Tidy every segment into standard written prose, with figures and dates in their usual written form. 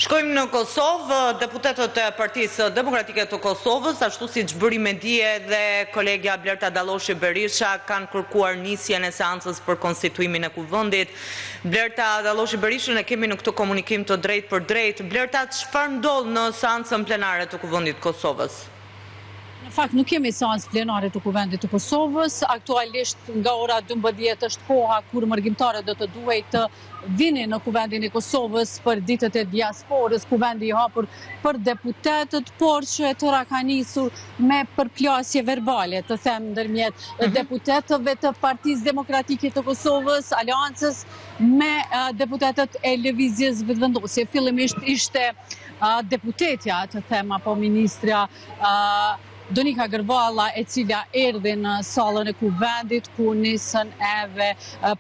Shkojmë në Kosovë, deputetët e Partisë Demokratike të Kosovës, ashtu si që bëri me dje dhe kolegja Blerta Dalloshi Berisha, kanë kërkuar nisjen e seancës për konstituimin e kuvendit. Blerta Dalloshi Berishën e kemi në këtë komunikim të drejt për drejt. Blerta, çfarë ndodh në seancën plenare të kuvendit të Kosovës? Në fakt nuk kemi seancë plenare të kuvendit të Kosovës. Aktualisht nga ora 12 është koha kur mërgjimtarët do të duhet të vini në kuvendin e Kosovës për ditët e diasporës, kuvendi i hapur për deputetët, por që e tëra ka nisur me përplasje verbale, të them ndërmjet deputetëve të Partisë Demokratike të Kosovës, aleancës me deputetët e lëvizjes vetëvendosje. Fillimisht ishte deputetja, të them, apo ministra Donika Gërvalla, e cila erdhi në sallën e kuvendit ku nisën edhe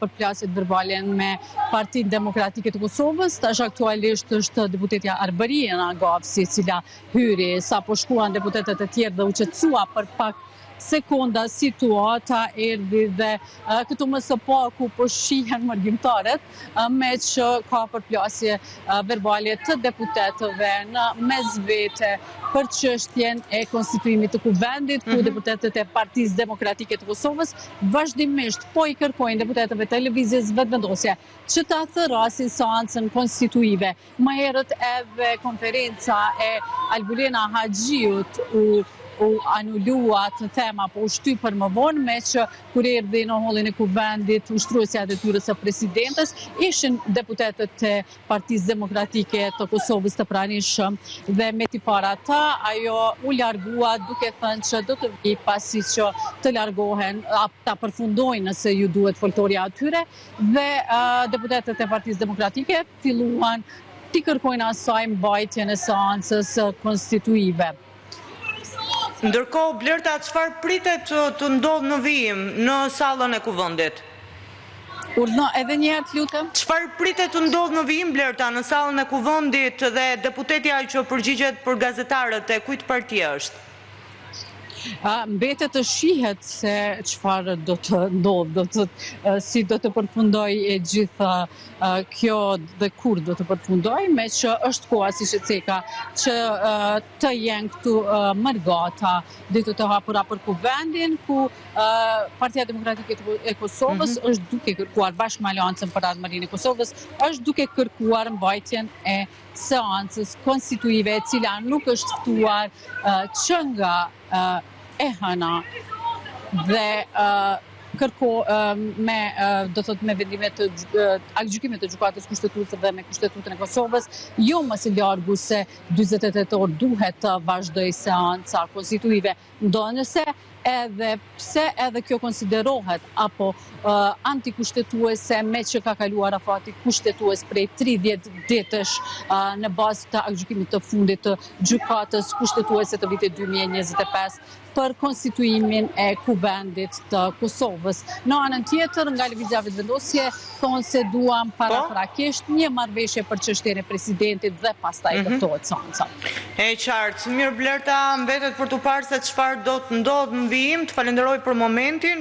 përplasjet verbale me Partinë Demokratike të Kosovës. Tash aktualisht është deputetja Arberina Gavsi, e cila hyri sapo shkuan deputetet e tjerë dhe u qetësua për pak sekonda situata, erdhi dhe këtu më së paku po shihen mërgjimtarët me që ka përplasje verbale të deputetëve në mesvete për çështjen e konstituimit të kuvendit, ku deputetët e Partisë Demokratike të Kosovës vazhdimisht po i kërkojnë deputetëve të lëvizjes vetëvendosje që ta thërrasin seancën konstituive. Më herët edhe konferenca e Albulena Haxhiut u anulua, të them, apo u shty për më vonë, me që kur erdhi në hollin e kuvendit ushtruesja e detyrës së presidentes, ishin deputetët e Partisë Demokratike të Kosovës të pranishëm dhe me tipara ta, ajo u largua duke thënë që do të vi pasi që të largohen, ta përfundojnë nëse ju duhet foltoria atyre, dhe deputetët e Partisë Demokratike filluan t'i kërkojnë asaj mbajtjen e seancës konstituive. Ndërkohë, Blerta, çfarë pritet të ndodhë në vijim në sallën e kuvendit? Urdhno, edhe një herë, lutem. Çfarë pritet të ndodhë në vijim, Blerta, në sallën e kuvendit dhe deputetja që përgjigjet për gazetarët, e kujt parti është? Mbetet të shihet se çfarë do të ndodhë, si do të përfundoj e gjitha kjo dhe kur do të përfundoj, me që është koha, si Sheceka, që të jenë këtu mërgata ditë të hapura për kuvendin, ku Partia Demokratike e Kosovës është duke kërkuar, bashkë me Aleancën për Ardhmërinë e Kosovës, është duke kërkuar mbajtjen e seancës konstituive, e cila nuk është ftuar që nga e hëna dhe me vendimet të gjykimit të gjykatës kushtetuese dhe me Kushtetutën e Kosovës, jo më së largu se 48 orë duhet të vazhdoj seanca konstituive, ndonëse edhe pse edhe kjo konsiderohet apo antikushtetuese, me që ka kaluar afati kushtetues prej 30 ditësh në bazë të aktgjykimit të fundit të gjykatës kushtetuese të vitit 2025 për konstituimin e kuvendit të Kosovës. Në anën tjetër, nga lëvizja vetëvendosje, thonë se duam paraprakisht një marrëveshje për çështjen e presidentit dhe pastaj dëftohet seanca. E qartë, mirë Blerta, mbetet për të parë se çfarë do të ndodhë në vijim. Të falenderoj për momentin.